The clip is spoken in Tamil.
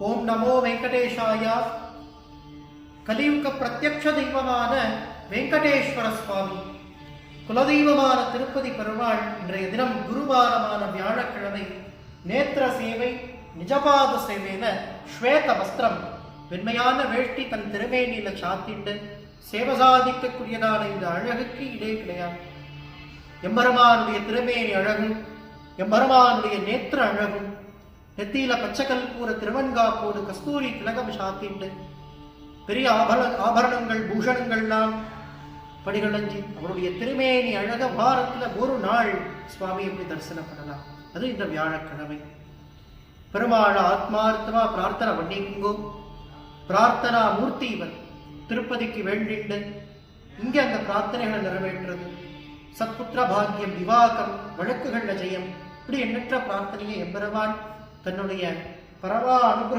ஓம் நமோ வெங்கடேஷாய. கலியுக பிரத்யக்ஷ தெய்வமான வெங்கடேஸ்வர சுவாமி, குலதெய்வமான திருப்பதி பெருமாள் இன்றைய தினம் குருவாரமான வியாழக்கிழமை நேத்திர சேவை, நிஜபாத சேவையில ஸ்வேத வஸ்திரம், வெண்மையான வேஷ்டி தன் திருமேனியில சாத்திட்டு சேவை சாதிக்கக்கூடியதான இந்த அழகுக்கு இடே கிடையாது. எம்பெருமானுடைய திருமேனி அழகும், எம்பெருமானுடைய நேத்திர அழகும், நெத்தியில பச்சைக்கல்பூர திருவன்காப்போடு கஸ்தூரி திலகம் சாத்திட்டு பெரிய ஆபரணங்கள் பூஷணங்கள்லாம் படிகளஞ்சி அவருடைய திருமேனி அழக வாரத்துல ஒரு நாள் சுவாமி எப்படி தரிசனம் பண்ணலாம். அது இந்த வியாழக்கிழமை. பெருமாள ஆத்மார்த்தமா பிரார்த்தனை பண்ணிங்கோ. பிரார்த்தனா மூர்த்தி இவன். திருப்பதிக்கு வேண்டிண்டு இங்க அந்த பிரார்த்தனைகளை நிறைவேற்றுறது. சத்புத்திர பாக்கியம், விவாகம், வழக்குகள்ல ஜெயம், இப்படி எண்ணற்ற பிரார்த்தனையை எம்பெருமான் தன்னுடைய பரவா அனுகிரகம்